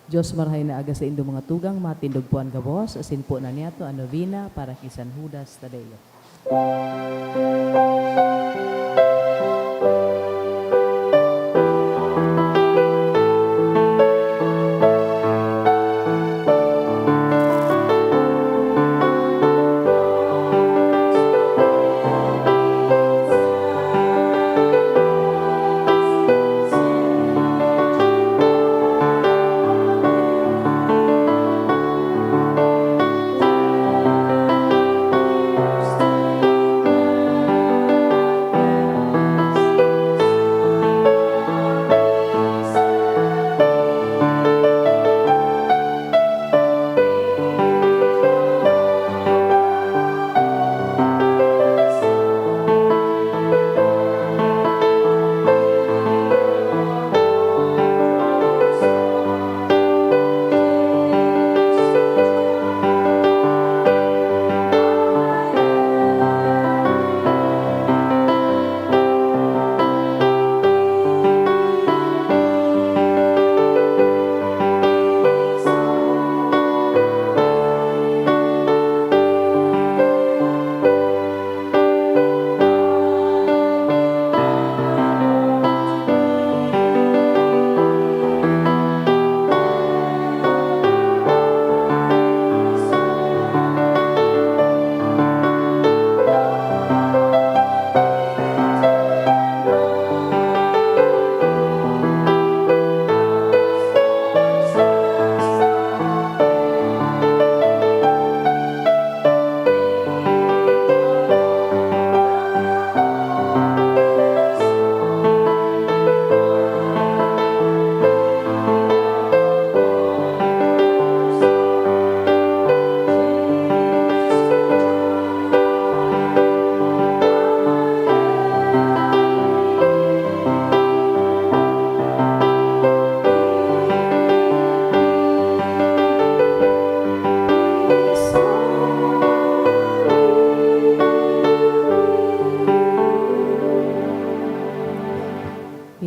Diyos marahay na aga sa indo mga tugang, matindog po ang gabos, asin po na niya to, ang novena para kay San Judas Tadeo.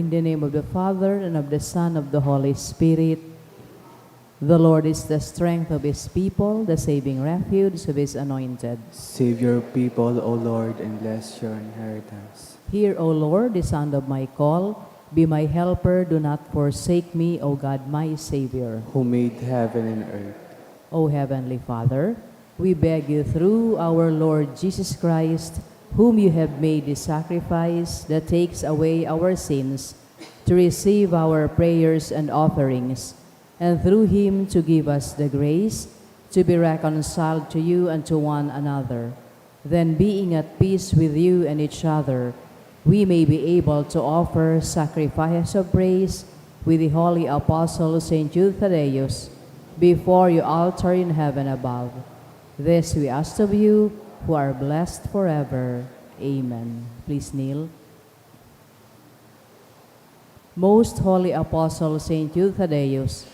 In the name of the Father, and of the Son, of the Holy Spirit. The Lord is the strength of His people, the saving refuge of His anointed. Save your people, O Lord, and bless your inheritance. Hear, O Lord, the sound of my call. Be my helper, do not forsake me, O God, my Savior. Who made heaven and earth. O Heavenly Father, we beg you through our Lord Jesus Christ, whom you have made the sacrifice that takes away our sins, to receive our prayers and offerings, and through him to give us the grace to be reconciled to you and to one another. Then, being at peace with you and each other, we may be able to offer sacrifices of praise with the holy apostle Saint Jude Thaddeus before your altar in heaven above. This we ask of you, who are blessed forever. Amen. Please kneel. Most holy apostle Saint Jude Thaddeus,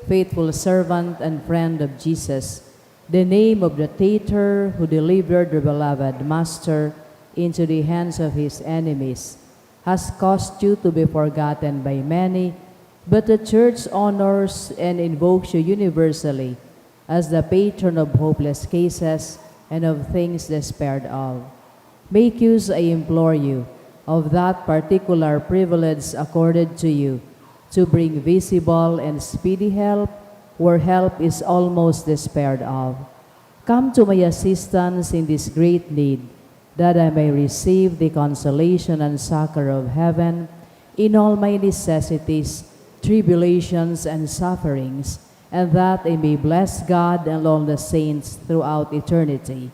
faithful servant and friend of Jesus, the name of the traitor who delivered the beloved Master into the hands of his enemies, has caused you to be forgotten by many, but the Church honors and invokes you universally as the patron of hopeless cases and of things despaired of. Make use, I implore you, of that particular privilege accorded to you, to bring visible and speedy help where help is almost despaired of. Come to my assistance in this great need, that I may receive the consolation and succor of heaven in all my necessities, tribulations, and sufferings, and that I may bless God and all the saints throughout eternity.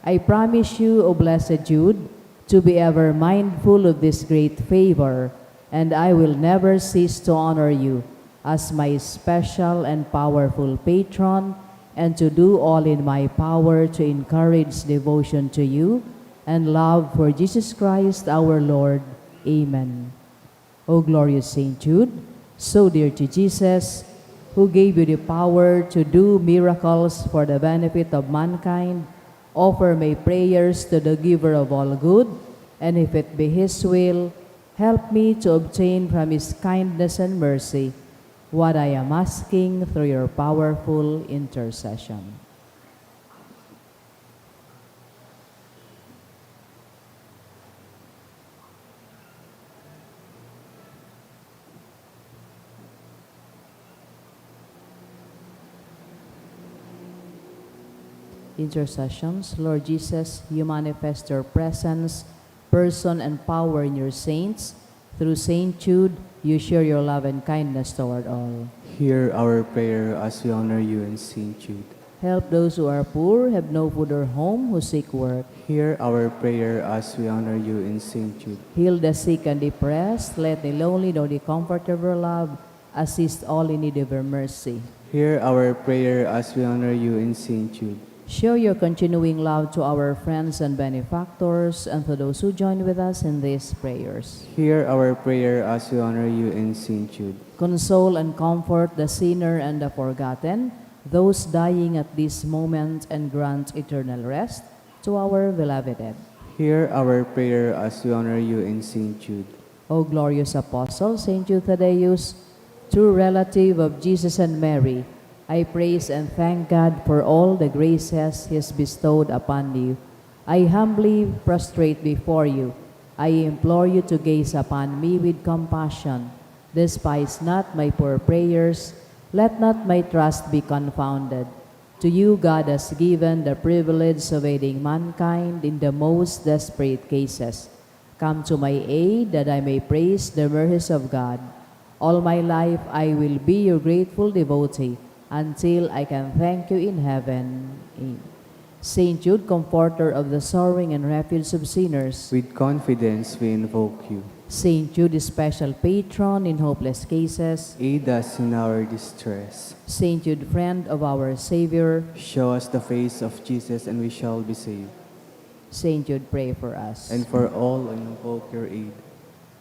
I promise you, O blessed Jude, to be ever mindful of this great favor, and I will never cease to honor you as my special and powerful patron, and to do all in my power to encourage devotion to you and love for Jesus Christ our Lord. Amen. O glorious Saint Jude, so dear to Jesus, who gave you the power to do miracles for the benefit of mankind, offer my prayers to the giver of all good, and if it be his will, help me to obtain from his kindness and mercy what I am asking through your powerful intercession. Intercessions. Lord Jesus, you manifest your presence, person, and power in your saints. Through Saint Jude, you share your love and kindness toward all. Hear our prayer as we honor you in St. Jude. Help those who are poor, have no food or home, who seek work. Hear our prayer as we honor you in St. Jude. Heal the sick and depressed. Let the lonely know the comfort of your love. Assist all in need of your mercy. Hear our prayer as we honor you in St. Jude. Show your continuing love to our friends and benefactors and to those who join with us in these prayers. Hear our prayer as we honor you in St. Jude. Console and comfort the sinner and the forgotten, those dying at this moment, and grant eternal rest to our beloved dead. Hear our prayer as we honor you in St. Jude. O glorious Apostle, Saint Jude Thaddeus, true relative of Jesus and Mary, I praise and thank God for all the graces He has bestowed upon you. I humbly prostrate before you. I implore you to gaze upon me with compassion. Despise not my poor prayers. Let not my trust be confounded. To you God has given the privilege of aiding mankind in the most desperate cases. Come to my aid that I may praise the mercies of God. All my life I will be your grateful devotee, until I can thank you in heaven. Amen. Saint Jude, comforter of the sorrowing and refuge of sinners. With confidence we invoke you. Saint Jude, special patron in hopeless cases. Aid us in our distress. Saint Jude, friend of our Savior. Show us the face of Jesus and we shall be saved. Saint Jude, pray for us. And for all I invoke your aid.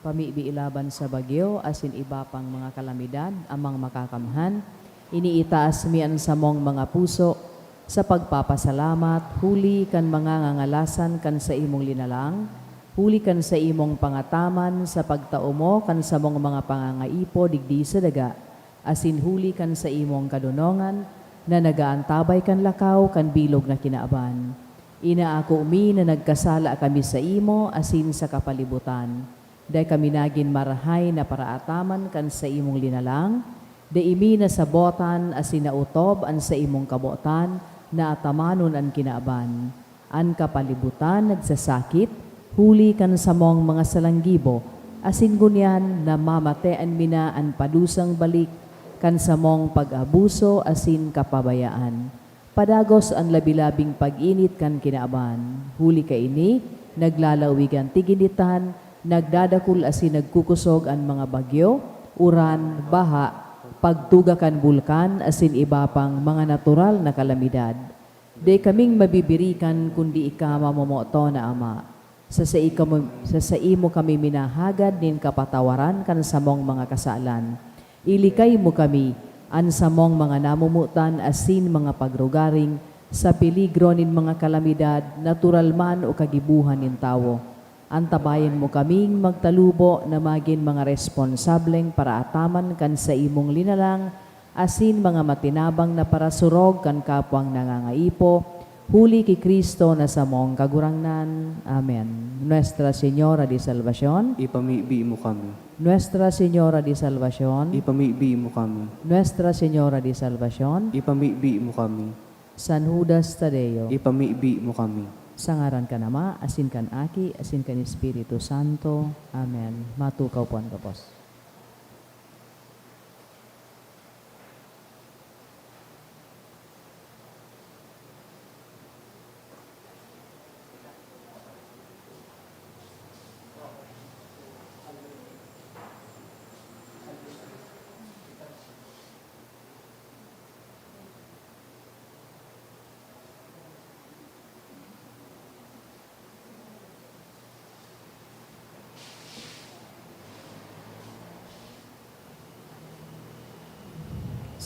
Pamibi ilaban sa bagyo, asin iba pang mga kalamidad, amang makakamhan. Iniitaas mian sa mong mga puso, sa pagpapasalamat, huli kan mga ngangalasan kan sa imong linalang, huli kan sa imong pangataman, sa pagtao mo kan sa mong mga pangangaipo digdi sa daga, asin huli kan sa imong kadunongan, na nagaantabay kan lakaw kan bilog na kinaaban. Inaako umi na nagkasala kami sa imo, asin sa kapalibutan. Day kami nagin marahay na paraataman kan sa imong linalang, da imi na sabotan as sinautob an sa imong kabotan na atamanon an kinaaban. An kapalibutan nagsasakit, huli kan sa mong mga salanggibo, asin gunyan na mamatean mina an padusang balik kan sa mong pag-abuso asin kapabayaan. Padagos ang labilabing pag-init kan kinaaban. Huli ka ini, naglalawigan tiginitan, nagdadakul asin nagkukusog ang mga bagyo, uran, baha, pagtugakan bulkan asin iba pang mga natural na kalamidad. Di kaming mabibirikan kundi ika mamomoto na Ama. Sa imo kami minahagad nin kapatawaran kan samong mga kasalan. Ilikay mo kami an samong mga namumutan asin mga pagrugaring sa peligro nin mga kalamidad, natural man o kagibuhan nin tawo. Antabayan mo kaming magtalubo na maging mga responsableng para ataman kan sa imong linalang, asin mga matinabang na parasurog kan kapwang nangangaipo, huli ki Kristo na sa mong kagurangnan. Amen. Nuestra Señora de Salvación, Ipamibi mo kami. Nuestra Señora de Salvación, Ipamibi mo kami. Nuestra Señora de Salvación, Ipamibi mo kami. San Judas Tadeo, Ipamibi mo kami. sa ngaran ka nama, asin kan Aki, asin kan Espiritu Santo. Amen. Matukaw po ang kapos.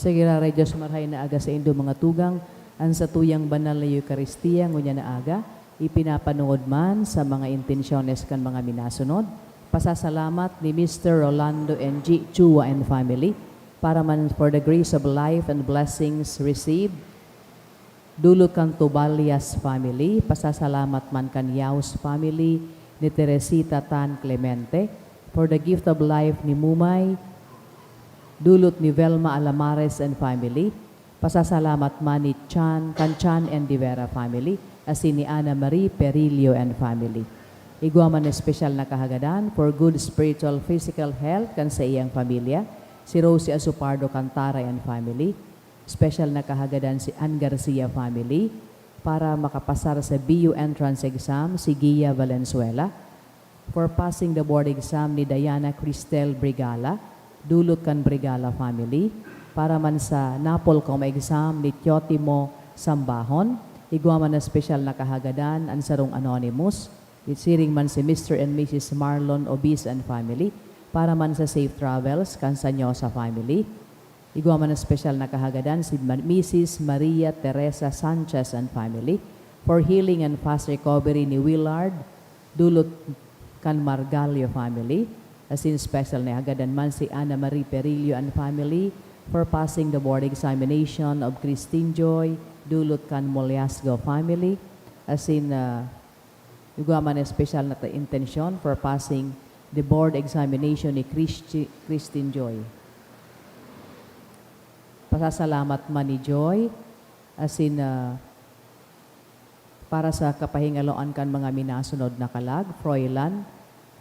Sagira ray Diyos marhay na aga sa indo mga tugang, ang sa tuyang banal na Eucharistia, ngunya na aga, ipinapanood man sa mga intensyones kan mga minasunod. Pasasalamat ni Mr. Rolando N. G. Chua and family, para man for the grace of life and blessings received. Dulot kan Tubalias family, pasasalamat man kan Yaus family, ni Teresita Tan Clemente, for the gift of life ni Mumay, dulot ni Velma Alamares and family, pasasalamat man ni Chan and Divera family, asin ni Ana Marie Perillo and family. Igwa man espesyal na kahagadan for good spiritual physical health kan sa iyang pamilya, si Rosie Asupardo Cantara and family, special na kahagadan si Ann Garcia family, para makapasar sa BU entrance exam si Gia Valenzuela, for passing the board exam ni Diana Cristel Brigala, dulot kan Brigala family, para man sa Napolcom exam ni Teotimo Sambahon, igwa man na special na kahagadan ang sarong anonymous, siring man si Mr. and Mrs. Marlon Obis and family, para man sa safe travels kan sa Nyosa family. Igwa man na special na kahagadan si Mrs. Maria Teresa Sanchez and family, for healing and fast recovery ni Willard, dulot kan Margalio family, as in special na hagadan man si Ana Marie Perillo and family, for passing the board examination of Christine Joy, dulot kan Moliasgo family, as in igwa man na special na intensyon for passing the board examination ni Christine Joy. Pasasalamat man ni Joy, as in para sa kapahingaloan kan mga minasunod na kalag, Froilan,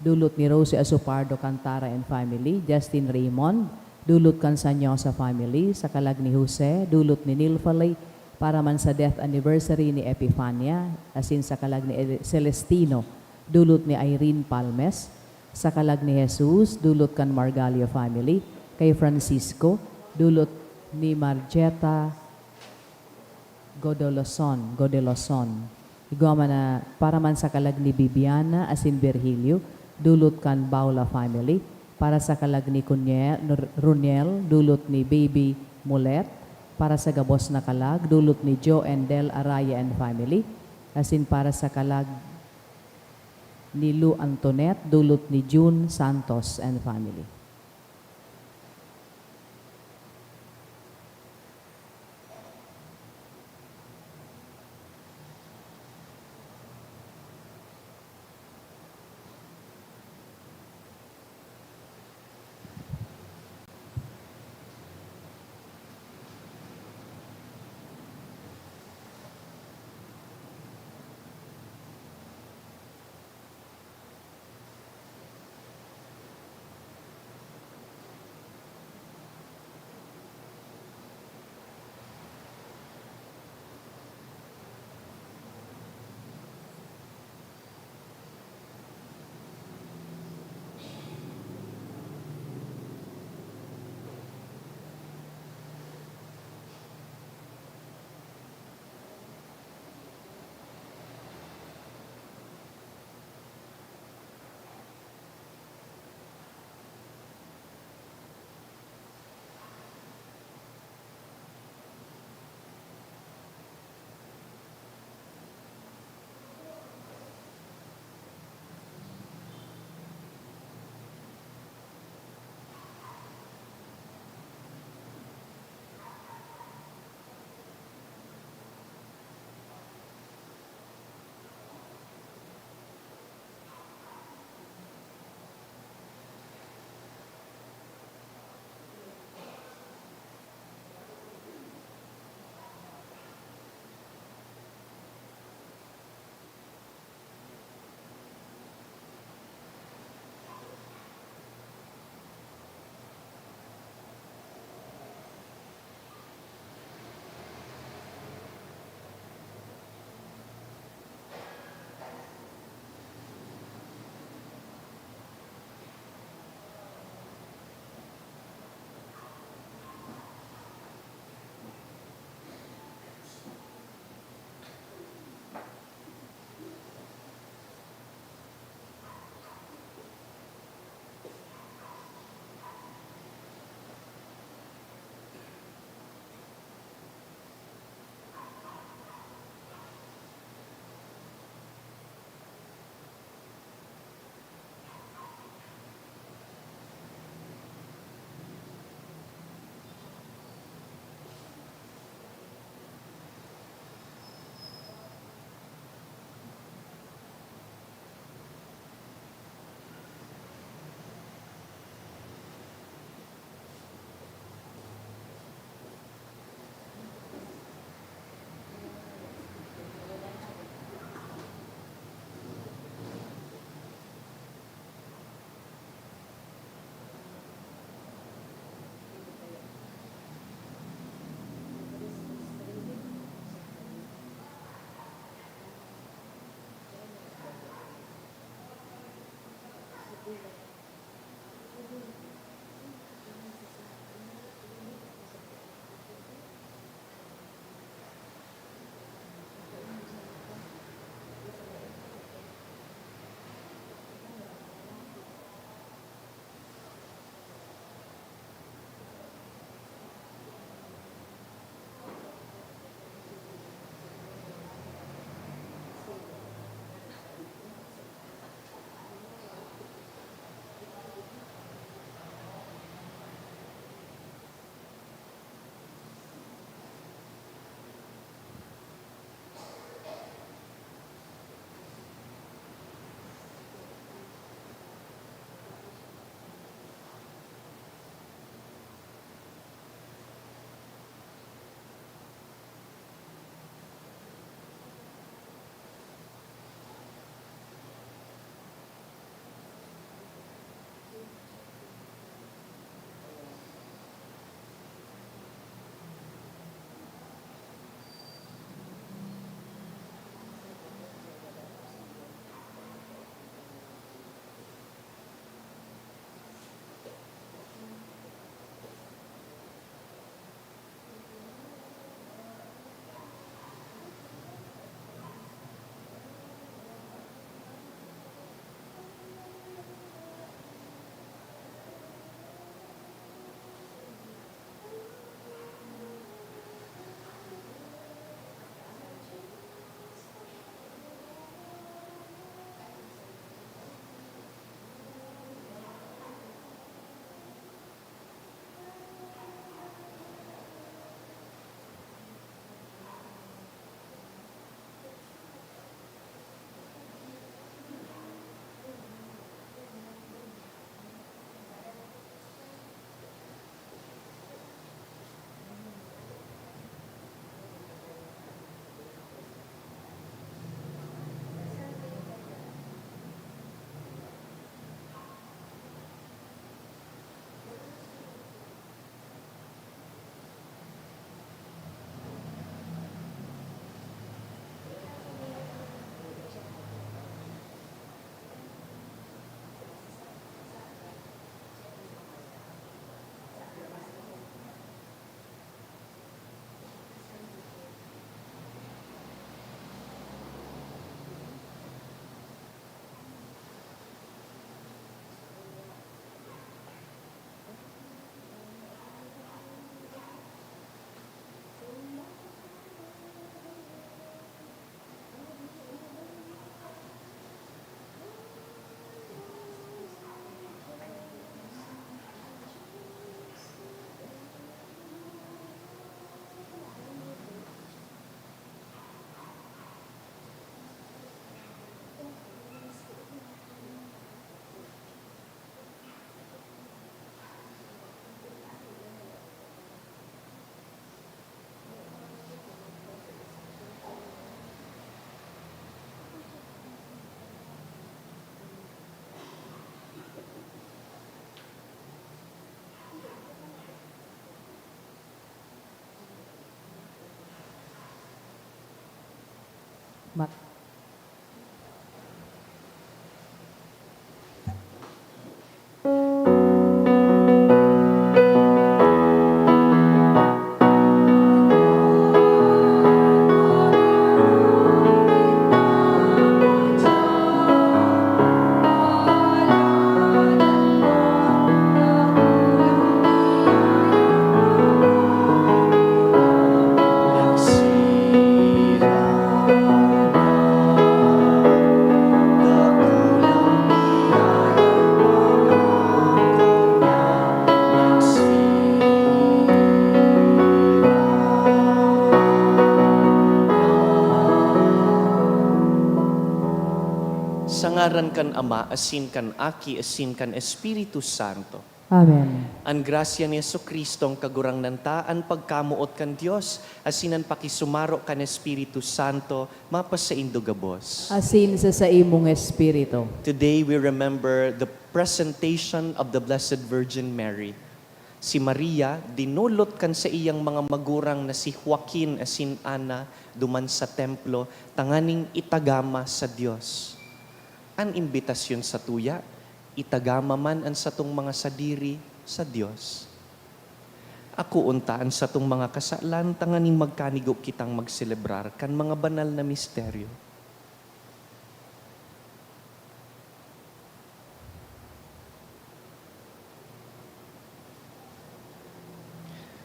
dulot ni Rosie Asupardo Cantara and family, Justin Raymond, dulot kan sa Nyosa family, sa kalag ni Jose, dulot ni Nilfalay, para man sa death anniversary ni Epifania, as in sa kalag ni Celestino, dulot ni Irene Palmes, sa kalag ni Jesus, dulot kan Margalio family, kay Francisco, dulot ni Marjeta Godeloson. Igwa man na para man sa kalag ni Bibiana as in Virgilio, dulot kan Baula family, para sa kalag ni Runiel, dulot ni Baby Mulet, para sa gabos na kalag, dulot ni Joe and Del Araya and family, as in para sa kalag ni Lou Antoinette, dulot ni June Santos and family. Mat- Sangaran kan Ama, asin kan Aki, asin kan Espiritu Santo. Amen. Ang grasya ni Jesucristo ang kagurang nantaan pagkamuot kan Dios, asinan pakisumaro kan Espiritu Santo, mapasaindo gabos. Asin sa imong espiritu. Today we remember the presentation of the Blessed Virgin Mary. Si Maria, dinulot kan sa iyang mga magurang na si Joaquin asin Ana, duman sa templo, tanganing itagama sa Dios. An imbitasyon sa tuya, itagama man ang satong mga sadiri sa Dios. Ako untaan sa tong mga kasalan, tanganing magkanigo kitang magselebrar kan mga banal na misteryo.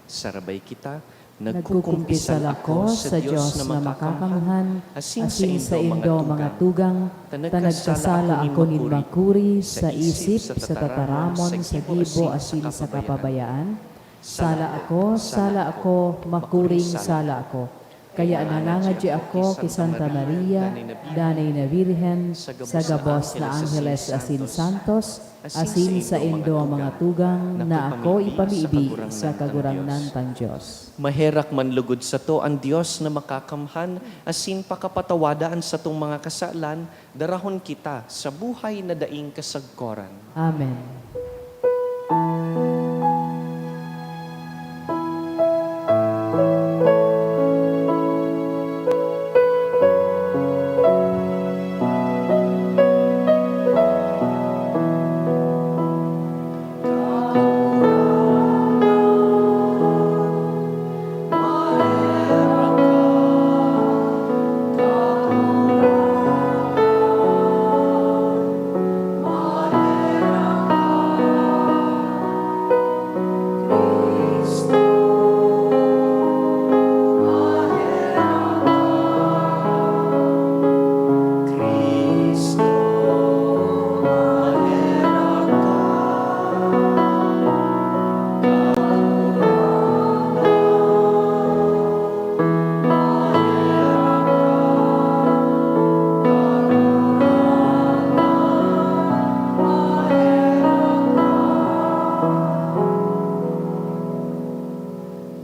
Sarabay kita, Nagkukumpisal ako sa Diyos na makakamhan, asin sa indo mga tugang, tanagkasala ako ni makuri sa isip, sa tataramon, sa gibo, asin sa kapabayaan. Sala ako, makuring sala ako. Kaya nanangadya ako kay Santa Maria, Danay na Virhen, sa gabos na Angeles asin Santos, asin sa indo mga tugang, na ako ipamiibi sa kagurangnan tang Diyos. Maherak man lugod sa to ang Dios na makakamhan, asin pakapatawadaan sa tong mga kasalan, darahon kita sa buhay na daing kasagkoran. Amen.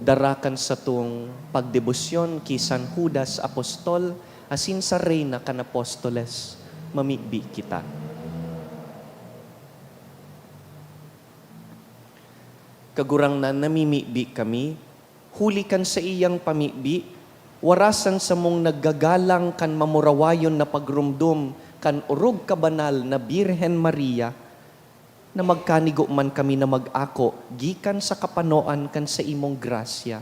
Darakan sa tong pagdebosyon ki San Judas Apostol, asin sa Reyna kan Apostoles, mamigbi kita. Kagurang na namimibi kami, hulikan sa iyang pamibi, warasan sa mong naggagalang kan mamurawayon na pagrumdum, kan urog kabanal na Birhen Maria, na magkanigo man kami na mag-ako, gikan sa kapanoan kan sa imong grasya.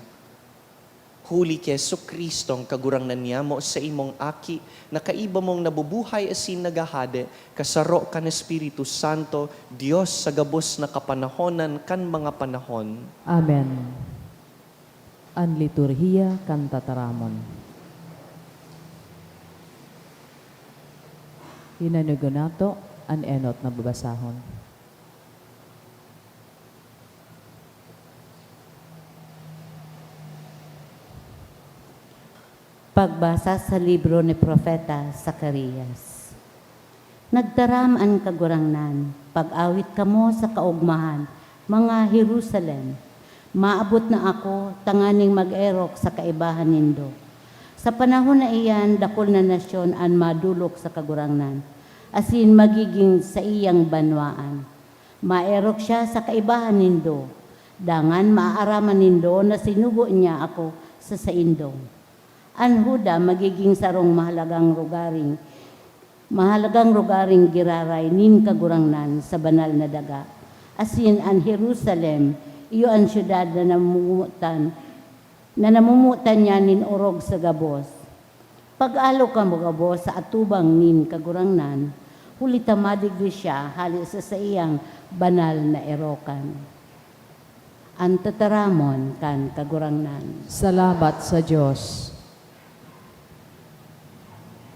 Huli kay Jesucristo ang kagurang nanyamo sa imong aki, na kaiba mong nabubuhay asin nagahade, kasaro kan Espiritu Santo, Dios sa gabos na kapanahonan kan mga panahon. Amen. An liturhiya kan tataramon. Hinanugo nato an enot na babasahon. Pagbasa sa libro ni Propeta Zacarias. Nagtaram ang kagurangnan, pag-awit kamo sa kaugmahan, mga Jerusalem. Maabot na ako, tanganing mag-erok sa kaibahan nindo. Sa panahon na iyan, dakol na nasyon ang madulok sa kagurangnan, asin magiging sa iyang banwaan. Maerok siya sa kaibahan nindo, dangan maaaraman nindo na sinugo niya ako sa saindo. An Huda magiging sarong mahalagang rugaring giraray nin kagurangnan sa banal na daga. Asin an Jerusalem, iyo ang syudad na namumutan niya nin orog sa gabos. Pag-alo ka mo gabos sa atubang nin kagurangnan, huli tamadigdi siya hali sa iyang banal na erokan. Ang tataramon kan kagurangnan. Salamat sa Diyos.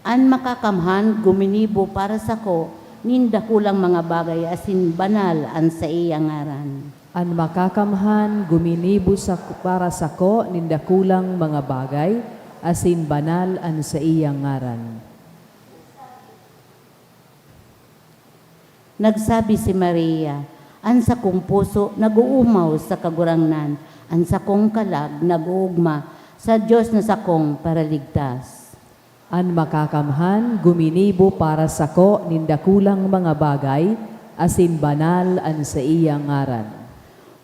An makakamhan guminibo para sa ko, nindakulang mga bagay asin banal an sa iyang ngaran. An makakamhan guminibo para sa ko nindakulang mga bagay, asin banal an sa iyang ngaran. Nagsabi si Maria, an sa kong puso naguumaw sa kagurangnan, an sa kong kalag naguugma sa Diyos na sa kong paraligtas. An makakamhan guminibo para sa ko nindakulang mga bagay, asin banal an sa iyang ngaran.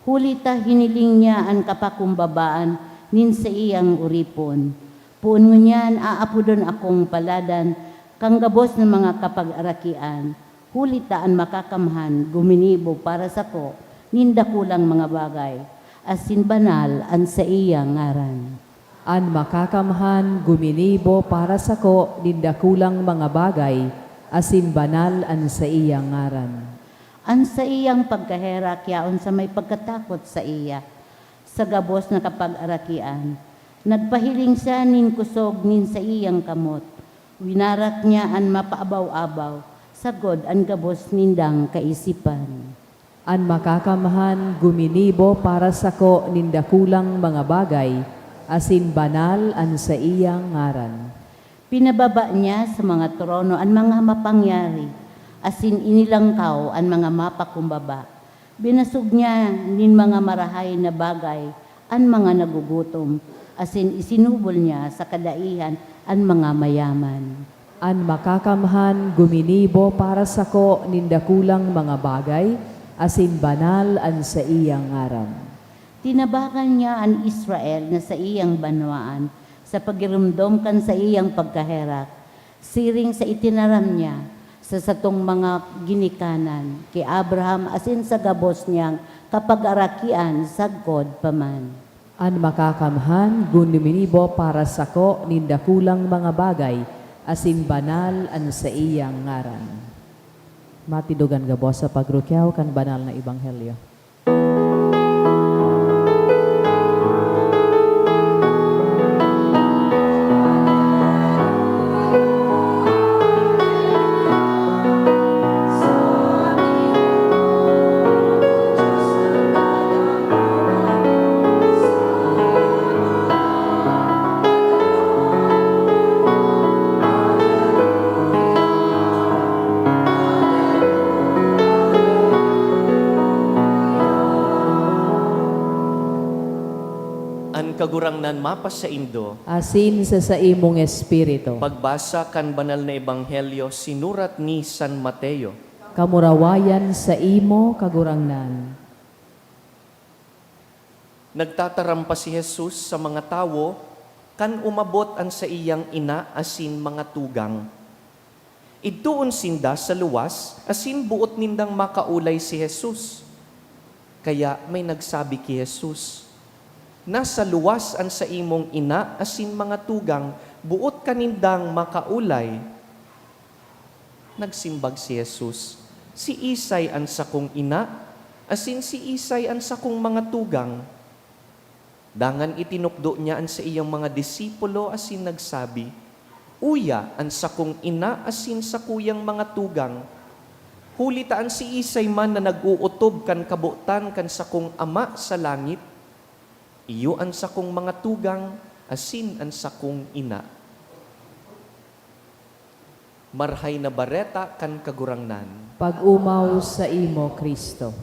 Hulita hiniling niya ang kapakumbabaan nin sa iyang uripon. Puon mo niyan aapudon akong paladan, kang gabos ng mga kapag-arakian. Hulita ang makakamhan guminibo para sa ko, nindakulang mga bagay, asin banal an sa iyang ngaran. An makakamhan guminibo para sa ko nindakulang mga bagay, asin banal an sa iyang ngaran. An sa iyang pagkahera kyaon sa may pagkatakot sa iya, sa gabos na kapag-arakian. Nagpahiling siya nin kusog nin sa iyang kamot. Winarak niya an mapaabaw-abaw, sagod an gabos nindang kaisipan. An makakamhan guminibo para sa ko nindakulang mga bagay, asin banal an sa iyang ngaran. Pinababa niya sa mga trono ang mga mapangyari, asin inilangkaw ang mga mapakumbaba. Binasog niya nin mga marahay na bagay, ang mga nagugutom, asin isinubol niya sa kadaihan ang mga mayaman. An makakamhan guminibo para sa ko nindakulang mga bagay, asin banal an sa iyang ngaran. Tinabakan niya ang Israel na sa iyang banwaan, sa pagirumdom kan sa iyang pagkaherak. Siring sa itinaram niya, sa satong mga ginikanan, kay Abraham asin sa gabos niyang kapag-arakian sagkod paman. An makakamhan guminibo para sa ko nindakulang mga bagay, asin banal an sa iyang ngaran. Matidugan gabos sa pagrukyaw kan banal na ebanghelyo. Kagurangnan mapas sa Indo, Asin sa imong espiritu. pagbasa kan banal na ebanghelyo sinurat ni San Mateo. Kamurawayan sa imo kagurangnan. Nagtataram pa si Jesus sa mga tawo, kan umabot ang sa iyang ina asin mga tugang. Idtuon sinda sa luwas, asin buot nindang makaulay si Jesus. Kaya may nagsabi ki Jesus, nasa luwas ang sa imong ina asin mga tugang, buot kanindang makaulay. Nagsimbag si Jesus, si Isay ang sakong ina, asin si Isay ang sakong mga tugang. Dangan itinukdo niya ang sa iyang mga disipulo asin nagsabi, uya ang sakong ina asin sa kuyang mga tugang. Hulitaan si Isay man na nag-uutob kan kabutan kan sakong ama sa langit, iyo ang sakong mga tugang, asin ang sakong ina. Marhay na bareta kan kagurangnan. Pag-umaw sa imo, Kristo.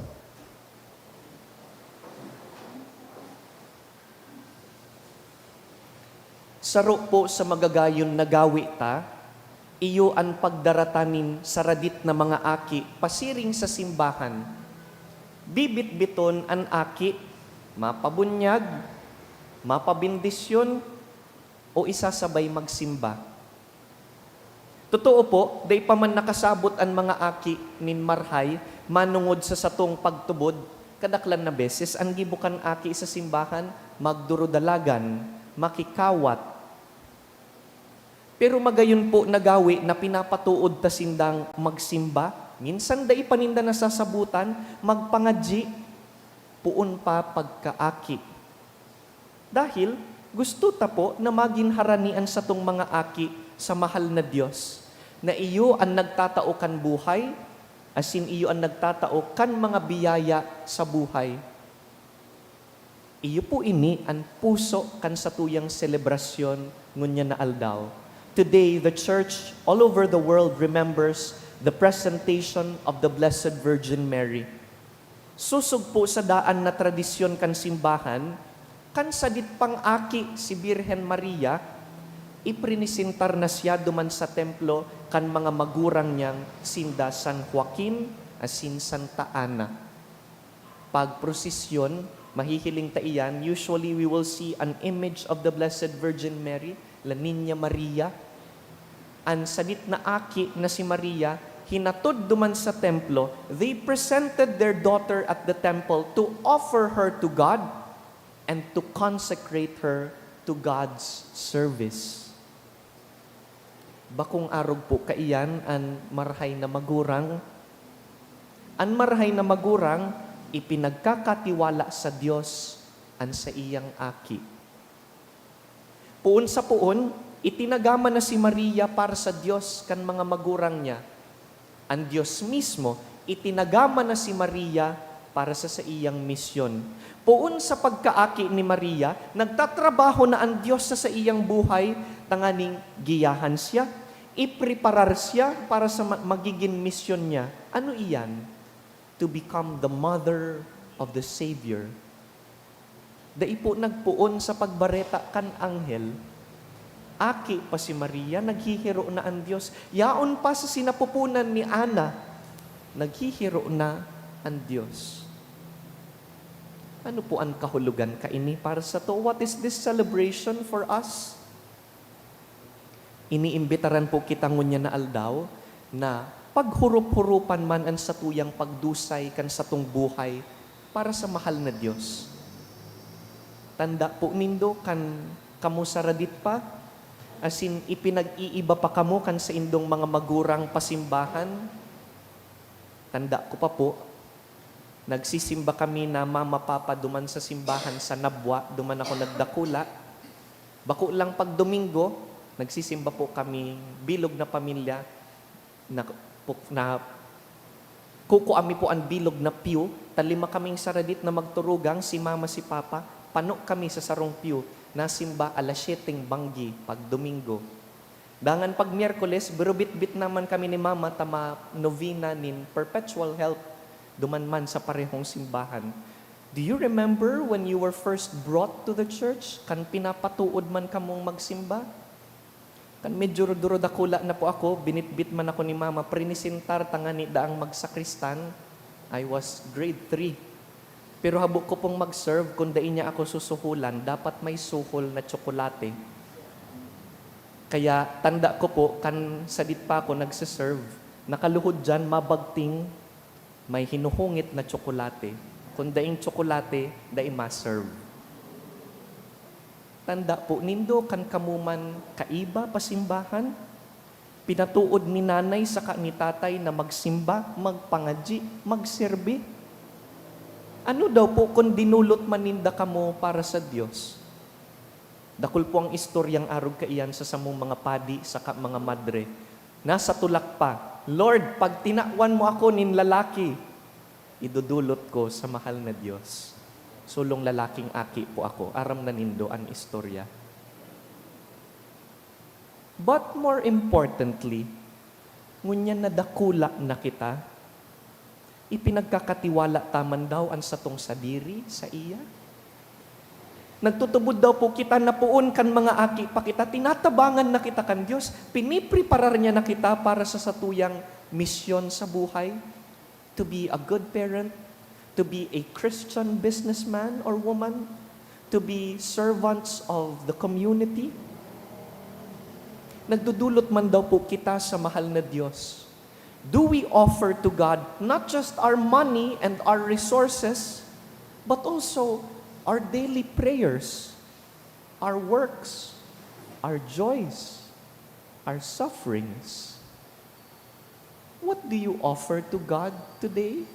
Saro po sa magagayon na gawi ta, iyo ang pagdaratanin sa radit na mga aki, pasiring sa simbahan. Bibit-biton ang aki, mapabunyag, mapabindisyon, o isasabay magsimba? Totoo po, day pa man nakasabot ang mga aki nin marhay, manungod sa satong pagtubod, kadaklan na beses, ang gibukan aki sa simbahan, magdurudalagan, makikawat. Pero magayon po nagawi na pinapatuod ta sindang magsimba, minsan day paninda nasasabutan, magpangadji, puon pa pagkaaki. Dahil gusto ta po na maging haranian sa tong mga aki sa mahal na Diyos, na iyo ang nagtatao kan buhay, asin iyo ang nagtatao kan mga biyaya sa buhay. Iyo po ini ang puso kan sa tuyang selebrasyon ngunya na aldaw. Today, the church all over the world remembers the presentation of the Blessed Virgin Mary. Susog po sa daan na tradisyon kan simbahan, kan sadit pang aki si Birhen Maria, iprinisintar na siya duman sa templo kan mga magurang niyang sinda San Joaquin asin Santa Ana. Pag prosesyon, mahihiling ta iyan, usually we will see an image of the Blessed Virgin Mary, La Niña Maria. Ang sadit na aki na si Maria, hinatod duman sa templo, they presented their daughter at the temple to offer her to God and to consecrate her to God's service. Bakong arog po kaiyan ang marhay na magurang. Ang marhay na magurang, ipinagkakatiwala sa Diyos ang sa iyang aki. Puon sa puon, itinagama na si Maria para sa Diyos kan mga magurang niya. Ang Diyos mismo, itinagama na si Maria para sa iyang misyon. Puon sa pagkaaki ni Maria, nagtatrabaho na ang Diyos sa iyang buhay, tanganing giyahan siya, ipreparar siya para sa magiging misyon niya. Ano iyan? To become the mother of the Savior. Daipo nagpuon sa pagbareta kan anghel, aki pa si Maria, naghihiro na ang Diyos. Yaon pa sa sinapupunan ni Ana, naghihiro na ang Diyos. Ano po ang kahulugan kaini para sa to? What is this celebration for us? Iniimbitaran po kita ngunya na aldaw na paghurup-hurupan man ang satuyang pagdusay kan satong buhay para sa mahal na Diyos. Tanda po nindo kan kamo saradit pa, asin ipinag-iiba pa kamo kan sa indong mga magurang pasimbahan. Tanda ko pa po, nagsisimba kami na mama papa duman sa simbahan sa Nabwa, duman ako nagdakula. Bako lang pag Domingo, nagsisimba po kami bilog na pamilya na kukuami po ang bilog na pew, talima kaming saradit na magturugang, si mama si papa, panok kami sa sarong pew, nasimba alas 7 banggi pag Domingo. Dangan pag Miyerkules, birubit-bit naman kami ni mama tama novena nin perpetual help duman man sa parehong simbahan. Do you remember when you were first brought to the church? Kan pinapatuod man kamong magsimba? Kan medyo duro dakula na po ako, binitbit man ako ni mama, prinisintar tangani daang magsakristan. I was grade 3. Pero habok ko pong mag-serve, kung dain niya ako susuhulan, dapat may suhol na tsokolate. Kaya tanda ko po, kan sadit pa ako nagsiserve, nakaluhod dyan, mabagting, may hinuhungit na tsokolate. Kung daing tsokolate, daing ma-serve. Tanda po, nindo kan kamuman kaiba pasimbahan, pinatuod ni nanay sa ni tatay na magsimba, magpangadji, magserbi. Ano daw po kung dinulot maninda kamo para sa Diyos? Dakul po ang istoryang arog kaiyan sa samong mga padi sa mga madre. Nasa tulak pa, Lord, pag tinakwan mo ako nin lalaki, idudulot ko sa mahal na Diyos. Sulong lalaking aki po ako. Aram na nindo ang istorya. But more importantly, ngunya na dakula na kita, ipinagkakatiwala taman daw ang satong sadiri sa iya. Nagtutubod daw po kita na puon kan mga aki pa kita, tinatabangan na kita kan Diyos, pinipreparar niya na kita para sa satuyang misyon sa buhay, to be a good parent, to be a Christian businessman or woman, to be servants of the community. nagdudulot man daw po kita sa mahal na Diyos, do we offer to God not just our money and our resources, but also our daily prayers, our works, our joys, our sufferings? What do you offer to God today?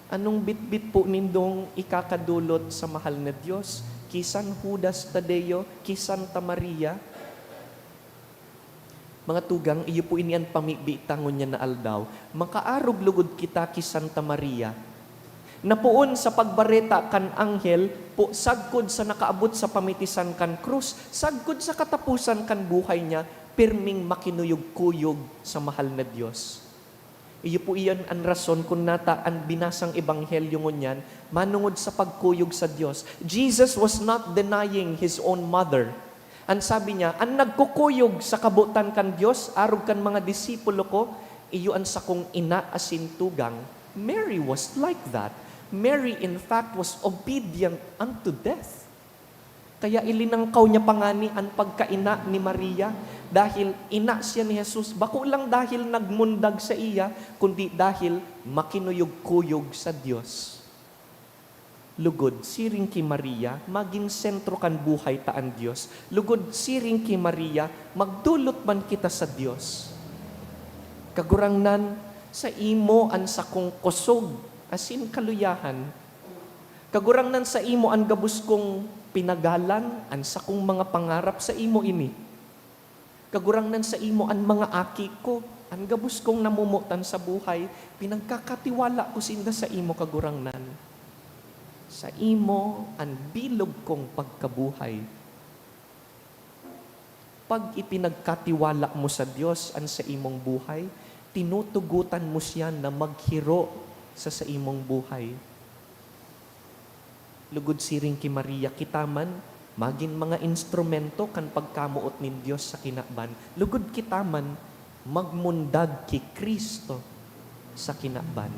Anong bitbit po nindong ikakadulot sa mahal na Diyos? Kisan Judas Tadeo, kisan Maria. Mga tugang, iyo po inian pamibi tangon niya na aldaw. Makaarog lugod kita ki Santa Maria. Napuon sa pagbareta kan anghel, po sagkod sa nakaabot sa pamitisan kan krus, sagkod sa katapusan kan buhay niya, pirming makinuyog-kuyog sa mahal na Diyos. Iyo po iyan ang rason kung nata ang binasang ebanghelyo ngunyan, manungod sa pagkuyog sa Diyos. Jesus was not denying His own mother. Ang sabi niya, ang nagkukuyog sa kabutan kan Diyos, arog kan mga disipulo ko, iyo ang sakong ina asin tugang. Mary was like that. Mary in fact was obedient unto death. Kaya ilinangkaw niya pangani ang pagkaina ni Maria dahil ina siya ni Jesus. Bako lang dahil nagmundag sa iya, kundi dahil makinuyog-kuyog sa Diyos. Lugod, siring ki Maria, maging sentro kan buhay taan Diyos. Lugod, siring ki Maria, magdulot man kita sa Diyos. Kagurangnan, sa imo an sakong kusog, asin kaluyahan. Kagurangnan sa imo an gabus kong pinagalan, an sakong mga pangarap sa imo ini. Kagurangnan sa imo an mga aki ko, an gabus kong namumutan sa buhay, pinagkakatiwala ko sinda sa imo kagurangnan. Sa imo an bilog kong pagkabuhay. Pag ipinagkatiwala mo sa Diyos an sa imong buhay, tinutugutan mo siya na maghiro sa imong buhay. Lugod siring ki Maria kitaman, maging mga instrumento kan pagkamuot nin Diyos sa kinakban. Lugod kitaman, magmundag ki Kristo sa kinakban.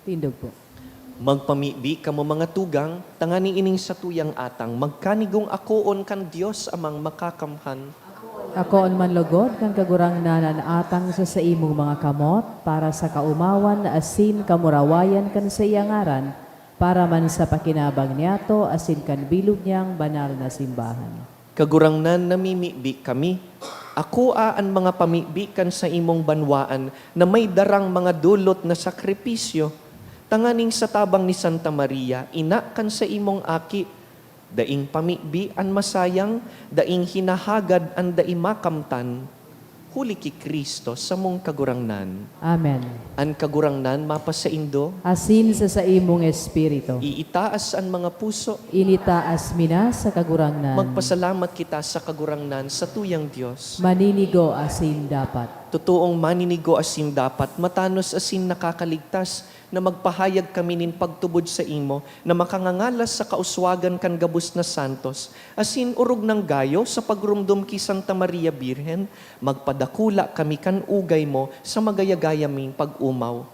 Tindog po. Magpamibi kamo mga tugang, tangani ining sa tuyang atang, magkanigong akoon kan Dios amang makakamhan. Ako on manlugod kang kagurangnanan atang sa imong mga kamot para sa kaumawan asin kamurawayan kan sa iyang ngaran para man sa pakinabang niyato asin kan bilog niyang banal na simbahan. Kagurangnan namimibi kami. Ako aan mga pamibi kan sa imong banwaan na may darang mga dulot na sakripisyo. Tanganing sa tabang ni Santa Maria, ina kan sa imong aki, daing pamibi an masayang, daing hinahagad an daimakamtan, huli ki Kristo sa mong kagurangnan. Amen. An kagurangnan mapasaindo, Asin sa imong espiritu. iitaas an mga puso, Initaas mina sa kagurangnan. magpasalamat kita sa kagurangnan sa tuyang Diyos. Maninigo asin dapat. Totoong maninigo asin dapat, matanos asin nakakaligtas, na magpahayag kami nin pagtubod sa imo, na makangangalas sa kauswagan kan gabus na santos, asin urog ng gayo sa pagrumdum ki Santa Maria Birhen, magpadakula kami kan ugay mo sa magayagayaming pag-umaw.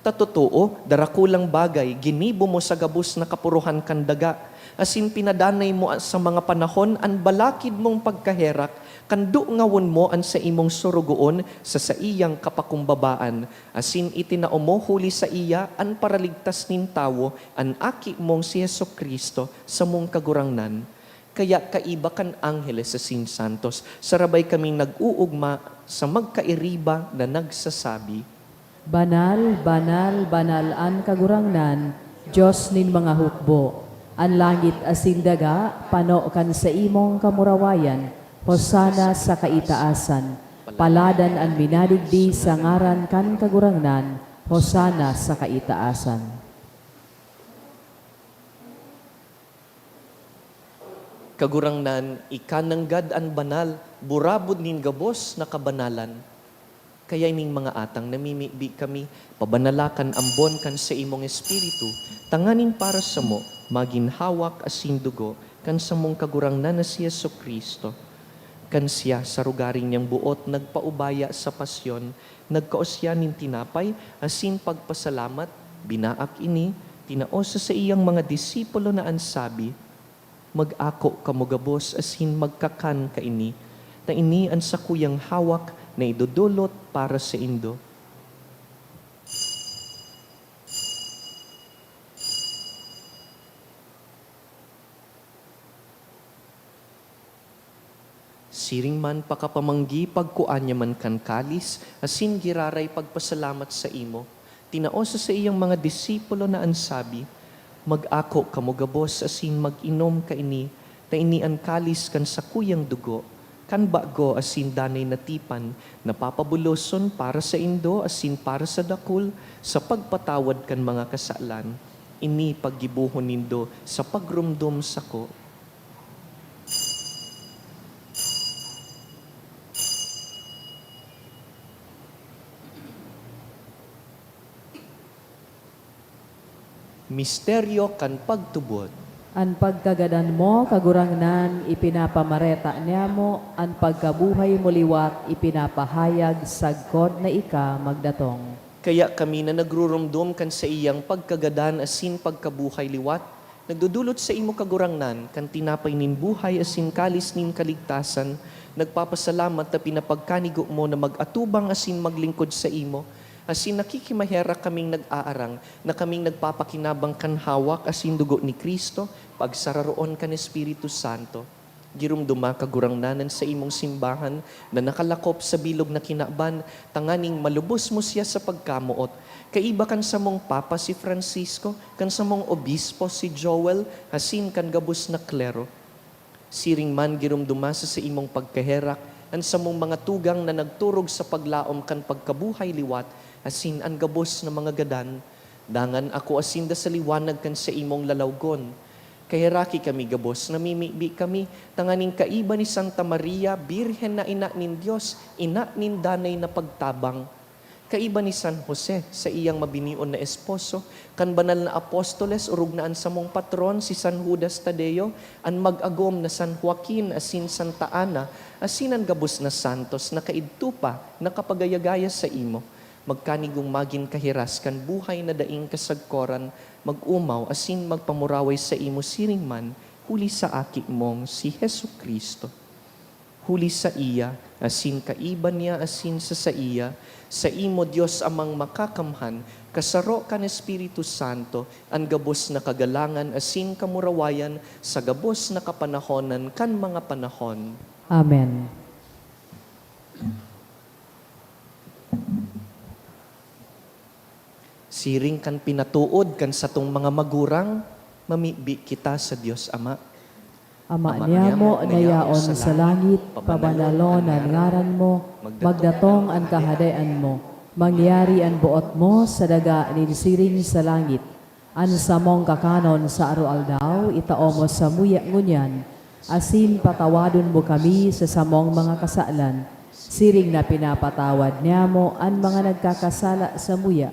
Tatotoo, darakulang bagay, ginibo mo sa gabus na kapuruhan kan daga, asin pinadanay mo sa mga panahon an balakid mong pagkaherak, kando ngawon mo an sa imong surugoon sa iyang kapakumbabaan, asin itinao mo huli sa iya an paraligtas nin tawo, an aki mong si Jesucristo sa mong kagurangnan. Kaya kaiba kan angheles sa sin santos, sarabay kaming nag-uugma sa magkairiba na nagsasabi, Banal, banal, banal an kagurangnan, Diyos nin mga hukbo. An langit asin daga, pano kan sa imong kamurawayan, hosana sa kaitaasan. Paladan an minadigdi sa ngaran kan kagurangnan, hosana sa kaitaasan. Kagurangnan, ikananggad an banal, burabod nin gabos na kabanalan. Kaya ining mga atang namimibi kami, pabanalakan ambon kan sa imong espiritu, tanganin para sa mo, maginhawak asin dugo, kan sa mong kagurangnan na si Jesucristo. Kan siya sa rugaring niyang buot, nagpaubaya sa pasyon, nagkaosya nin tinapay, asin pagpasalamat, binaak ini, tinaosa sa iyang mga disipulo na ansabi, mag-ako kamugabos asin magkakan ka ini, na ini ang sakuyang hawak na idudulot para sa indo. Siring man pakapamanggi pagkuanya man kan kalis, asin giraray pagpasalamat sa imo. Tinaosa sa iyang mga disipulo na ansabi, mag-ako kamugabos asin mag-inom ka ini, na ini ang kalis kan sakuyang dugo, kan bago asin danay natipan, napapabuloson para sa indo asin para sa dakul, sa pagpatawad kan mga kasalan, ini paggibuhon nindo sa pagrumdum sako. Misteryo kan pagtubod. An pagkagadan mo, kagurangnan, ipinapamareta niya mo, an pagkabuhay mo liwat, ipinapahayag, sagkod na ika magdatong. Kaya kami na nagrurumdum kan sa iyang pagkagadan asin pagkabuhay liwat, nagdudulot sa imo kagurangnan, kan tinapay nin buhay asin kalis nin kaligtasan, nagpapasalamat na pinapagkanigo mo na mag-atubang asin maglingkod sa imo, asin nakikimahera kaming nag-aarang, na kaming nagpapakinabang kan hawak asin dugo ni Kristo, pagsararoon kan Espiritu Santo. Girumduma kagurangnanan sa imong simbahan, na nakalakop sa bilog na kinaban, tanganing malubos mo siya sa pagkamuot. Kaiba kan sa mong Papa si Francisco, kan sa mong Obispo si Joel, asin kan gabus na klero. Siring man girumduma sa imong pagkaherak, an sa mong mga tugang na nagturog sa paglaom kan pagkabuhay liwat, asin ang gabos na mga gadan, dangan ako asin da sa liwanag kan sa imong lalawgon. Kahiraki kami gabos, namimibi kami, tanganing kaiba ni Santa Maria, Birhen na ina nin Diyos, ina nin danay na pagtabang. Kaiba ni San Jose, sa iyang mabinion na esposo, kan banal na apostoles, urug na an sa mong patron, si San Judas Tadeo, an mag-agom na San Joaquin, asin Santa Ana, asin ang gabos na santos, na kaidtupa, na kapagayagaya sa imo. Magkanigong magin kahiras kan buhay na daing kasagkoran, mag-umaw asin magpamuraway sa imo siring man, huli sa aki mong si Jesucristo. Huli sa iya, asin kaiba niya asin sa iya, sa imo Dios amang makakamhan, kasaro kan Espiritu Santo, ang gabos na kagalangan asin kamurawayan, sa gabos na kapanahonan kan mga panahon. Amen. Siring kan pinatuod kan sa tong mga magurang, mamibi kita sa Dios Ama. Ama niya mo, nayaon sa langit, pabanalon ang ngaran mo, magdatong ang kahadayan mo, mangyari ang buot mo sa daga nilisiring sa langit. An sa mong kakanon sa araw-aldaw, itao mo sa muya ngunyan, asin patawadon mo kami sa samong mga kasalan, Siring na pinapatawad niya mo ang mga nagkakasala sa muya.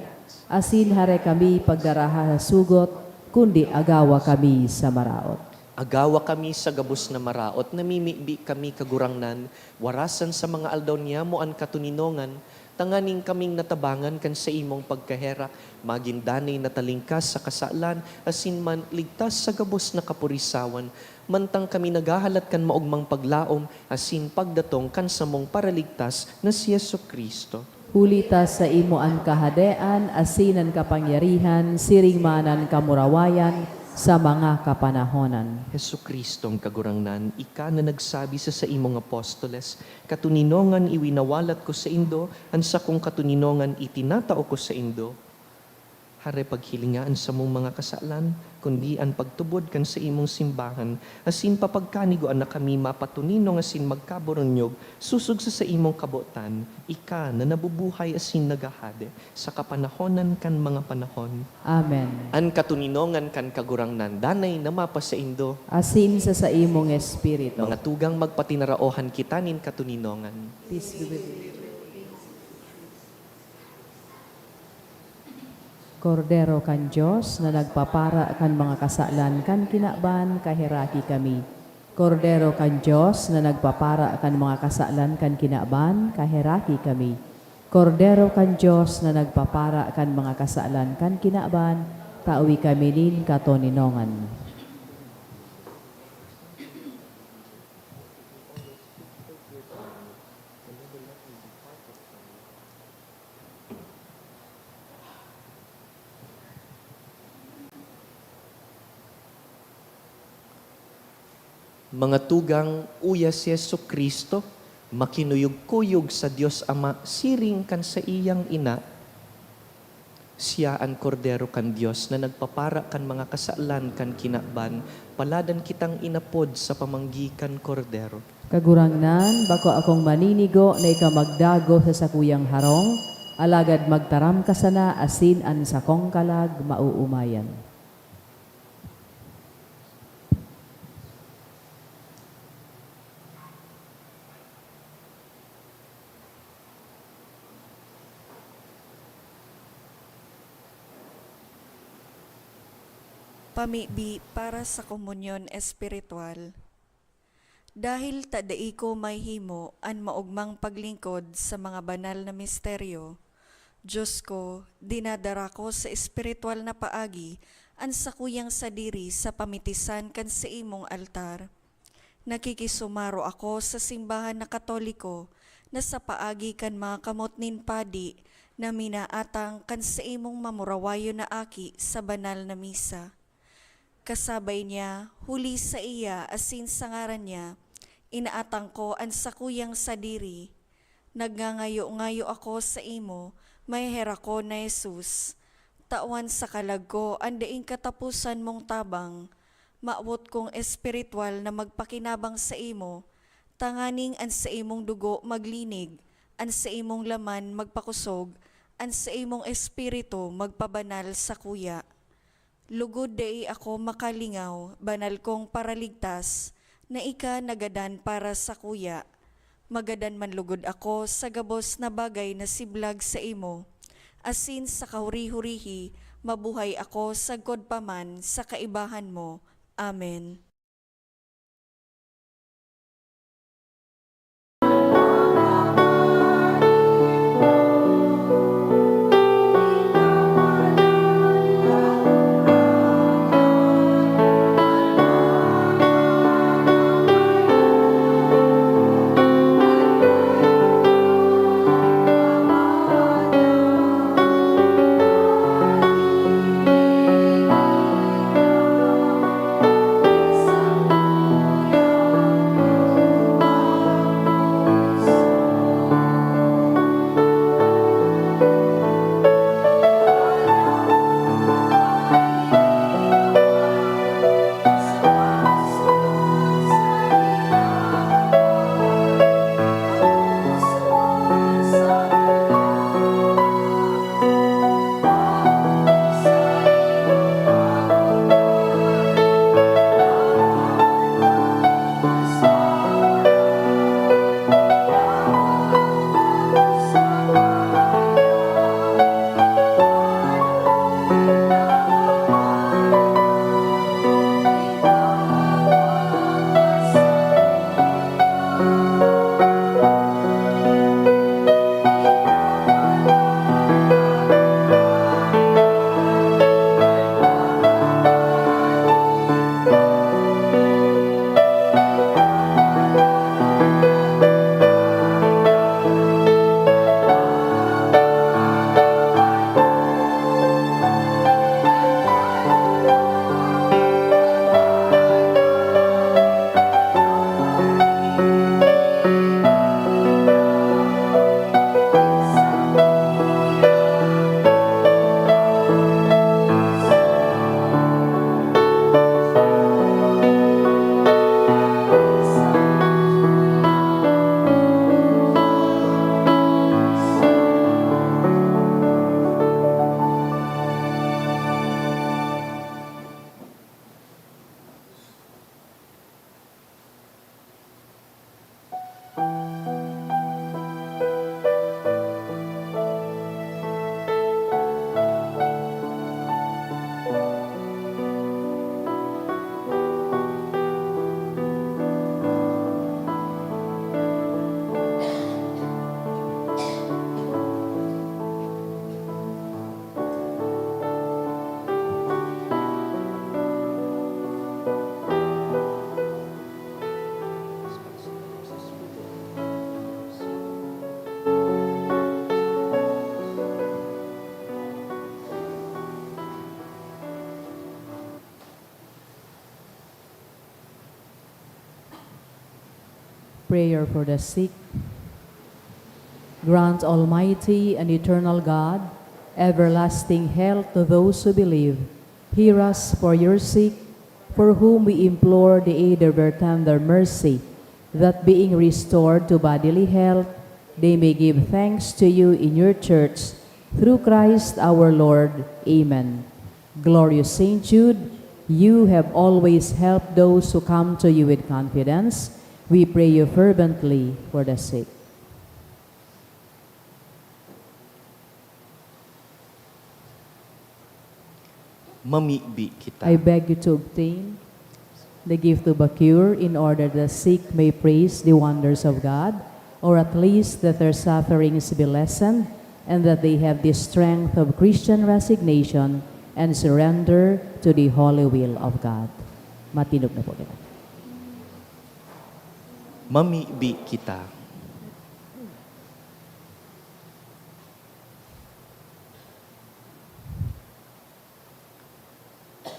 Asin hare kami pagdaraha sa sugot, kundi agawa kami sa maraot. Agawa kami sa gabos na maraot, namimibi kami kagurangnan, warasan sa mga aldaw niya mo ang katuninongan, tanganing kaming natabangan kan sa imong pagkahera, magindanay na talingkas sa kasalan, asin man ligtas sa gabos na kapurisawan, mantang kami nagahalat kan maugmang paglaom, asin pagdatong kan samong paraligtas na si Yesu Kristo. Hulita sa imo ang kahadean, asinan kapangyarihan, siring manan kamurawayan, sa mga kapanahonan. Yesu Kristong kagurangnan, ika na nagsabi sa imong apostoles, katuninongan iwinawalat ko sa indo, ansa kong katuninongan itinatao ko sa indo. Hare paghilingaan sa mong mga kasalan, kundi ang pagtubod kan sa imong simbahan, asin papagkanigoan na kami mapatuninong asin magkaboronyog, susug sa imong kabotan, ika na nabubuhay asin nagahade, sa kapanahonan kan mga panahon. Amen. An katuninongan kan kagurangnan, danay na mapa sa indo, Asin sa imong espiritu. mga tugang magpatinaraohan kitanin katuninongan. Peace be with you. Kordero kan Diyos na nagpapara kan mga kasalan kan kinaban kahiraki kami. Kordero kan Diyos na nagpapara kan mga kasalan kan kinaban kahiraki kami. Kordero kan Diyos na nagpapara kan mga kasalan kan kinaban tawi kami din katoninongan. Mga tugang uya si Yesu Kristo, makinuyog-kuyog sa Diyos Ama, siring kan sa iyang ina, siya ang kordero kan Diyos na nagpapara kan mga kasalan kan kinaban, paladan kitang inapod sa pamanggikan kordero. Kagurangnan, bako akong maninigo na ikamagdago sa sakuyang harong, alagad magtaram ka sana asin an sakong kalag mauumayan. Pamibi para sa komunyon espiritual. Dahil tadai ko may himo an maugmang paglingkod sa mga banal na misteryo, Diyos ko, dinadara ko sa espiritual na paagi an sakuyang sadiri sa pamitisan kan sa imong altar. Nakikisumaro ako sa simbahan na Katoliko na sa paagi kan mga kamotnin padi na minaatang kan sa imong mamurawayo na aki sa banal na misa. Kasabay niya, huli sa iya asin sa ngaran niya, inaatang ko ang sakuyang sadiri. Nagngangayo-ngayo ako sa imo, may hera ko na Jesus. Tawan sa kalag ko, ang daing katapusan mong tabang. Maawot kong espiritual na magpakinabang sa imo, tanganing an sa imong dugo maglinig, an sa imong laman magpakusog, an sa imong espiritu magpabanal sa kuya. Lugod dai ako makalingaw, banal kong paraligtas, na ika nagadan para sa kuya. Magadan man lugod ako sa gabos na bagay na siblag sa imo. Asin sa kahuri-hurihi, mabuhay ako sa godpaman sa kaibahan mo. Amen. Prayer for the sick. Grant, Almighty and eternal God, everlasting health to those who believe. Hear us for your sake, for whom we implore the aid of your tender mercy, that being restored to bodily health, they may give thanks to you in your church, through Christ our Lord. Amen. Glorious Saint Jude, you have always helped those who come to you with confidence. We pray you fervently for the sick. Mamibi kita. I beg you to obtain the gift of a cure in order that the sick may praise the wonders of God, or at least that their sufferings be lessened, and that they have the strength of Christian resignation and surrender to the holy will of God. Matinog na po kita. Mamibi kita.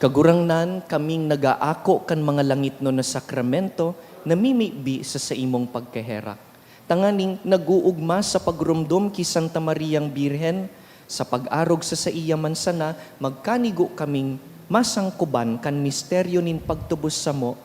Kagurangnan kaming nagaako kan mga langit no na sakramento, namimibi sa imong pagkaherak. Tanganing naguugma sa pagrumdum ki Santa Mariang Birhen, sa pag-arog sa iya mansana, magkanigo kaming masangkuban kan misteryo nin pagtubos sa mo,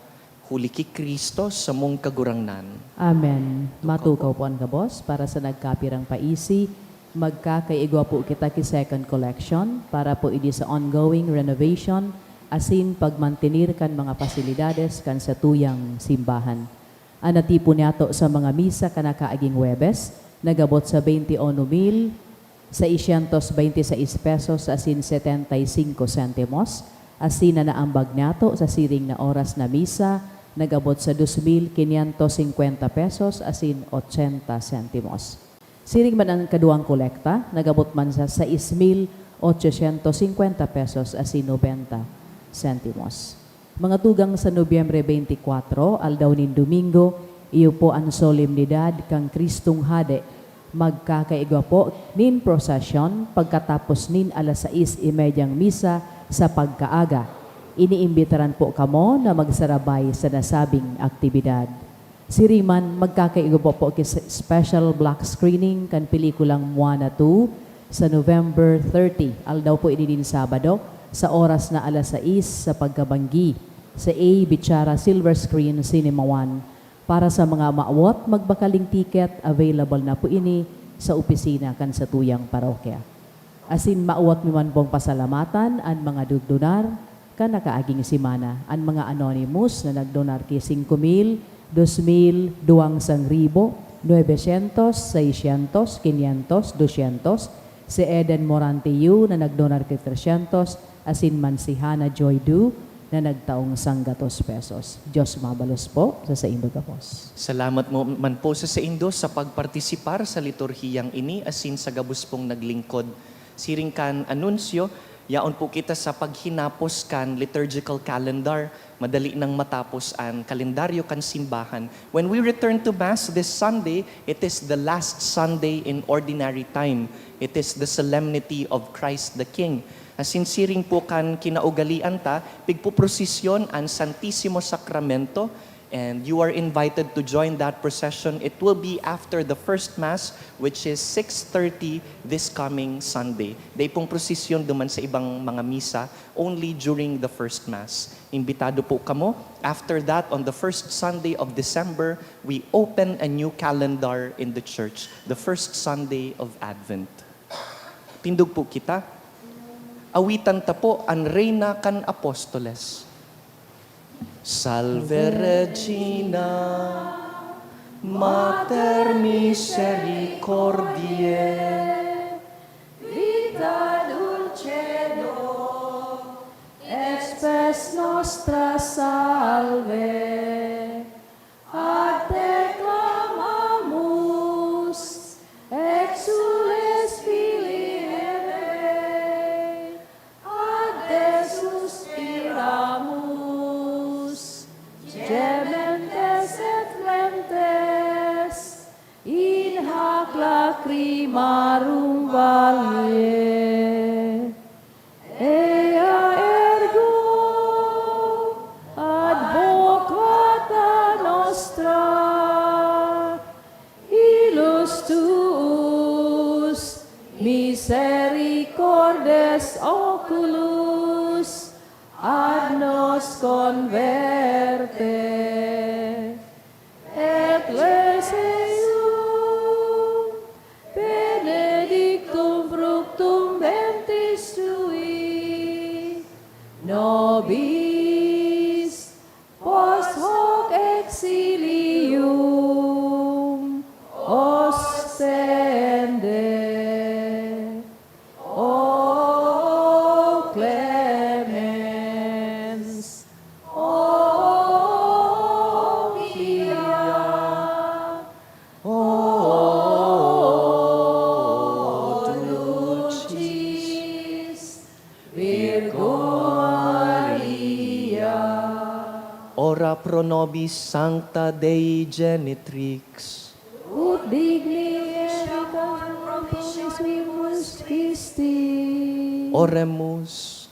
huli ki Kristo sa mong kagurangnan. Amen. Matukaw po ang kabos para sa nagkapirang paisi. Magkakaigwa po kita ki second collection para po idi sa ongoing renovation asin pagmantenir kan mga pasilidades kan sa tuyang simbahan. Anati po niyato sa mga misa kanakaaging Webes, nagabot sa 21,626 pesos asin 75 centimos, asin na naambag niyato sa siring na oras na misa, nagabot sa 2,550 pesos asin 80 centimos. Siring man ang kaduang kolekta, nagabot man sa 6,850 pesos asin 90 centimos. Mga tugang sa Nobyembre 24, aldaw nin Domingo, iyo po ang solemnidad kang Kristong Hade. Magkakaigwa po nin prosesyon pagkatapos nin alas 6:30 misa sa pagkaaga. Iniimbitaran po kamo na magsarabay sa nasabing aktibidad. Siriman, magkakaigwa po special black screening kan pelikulang Moana 2 sa November 30, aldaw po ini din Sabado, sa oras na alas 6 sa pagkabanggi sa A. Bichara Silver Screen Cinema 1. Para sa mga maawat, magbakaling ticket, available na po ini sa opisina kan sa tuyang parokya. Asin maawat mi man pong pasalamatan ang mga dugdonar kan nakaaging simana. Ang mga anonymous na nagdonar ki 5,000, 2,000, 200,000, 900, 600, 500, 200, si Eden Morantiu na nagdonar ki 300, asin man si Hannah Joy Du na nagtaong 100 pesos. Diyos mabalos po sa indo kapos. Salamat mo man po sa indo sa pagpartisipar sa liturhiyang ini asin sa gabus pong naglingkod. Siring kan anunsyo, yaon po kita sa paghinapos kan liturgical calendar. Madali nang matapos ang kalendaryo kan simbahan. When we return to Mass this Sunday, it is the last Sunday in ordinary time. It is the solemnity of Christ the King. Asin siring po kan kinaugalian ta, pigpuprosesyon ang Santissimo Sacramento, and you are invited to join that procession. It will be after the first Mass, which is 6:30 this coming Sunday. Day pong prosesyon duman sa ibang mga misa, only during the first Mass. Imbitado po kamo. After that, on the first Sunday of December, we open a new calendar in the church, the first Sunday of Advent. Tindog po kita. Awitan ta po ang Reina kan Apostoles. Salve Regina, Mater Misericordiae, Vita dulcedo, espes nostra salve, ad te clamamus, exules Filii Eve, ad te suspiramus, gementes et flentes, in hac lacrimarum valle. Ea ergo advocata nostra, misericordes oculus, ad nos converte, et Leceum, benedictum fructum ventris tui, nobis post hoc exilium ostende. O clemens, o pia, o dulcis Virgo Maria. Ora pro nobis Sancta Dei Genitrix. Ut digni ericam promissumus Christi. Oremus.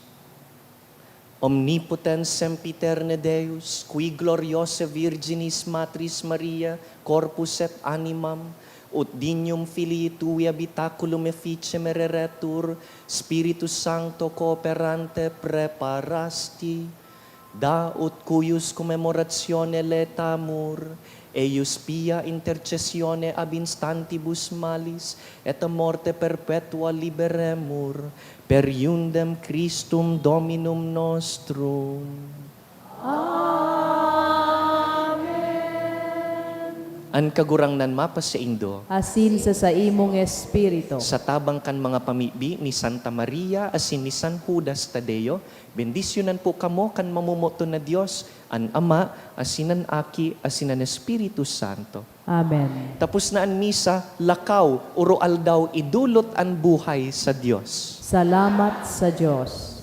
Omnipotens sempiterne Deus, qui gloriose Virginis Matris Maria, corpus et animam, ut dignum filii tui habitaculum efficem ereretur, Spiritus Sancto cooperante preparasti, da ut cuius commemoratione letamur, eius pia intercessione ab instantibus malis, et a morte perpetua liberemur, per iundem Christum Dominum nostrum. An kagurangnan mapasaindo, Asin sa imong espiritu. sa tabang kan mga pamibi ni Santa Maria asin ni San Judas Tadeo, bendisyonan po kamo kan mamumuto na Dios, an Ama, asin an Aki, asin an Espiritu Santo. Amen. Tapos na an misa, lakaw, uroal daw, idulot an buhay sa Dios. Salamat sa Diyos.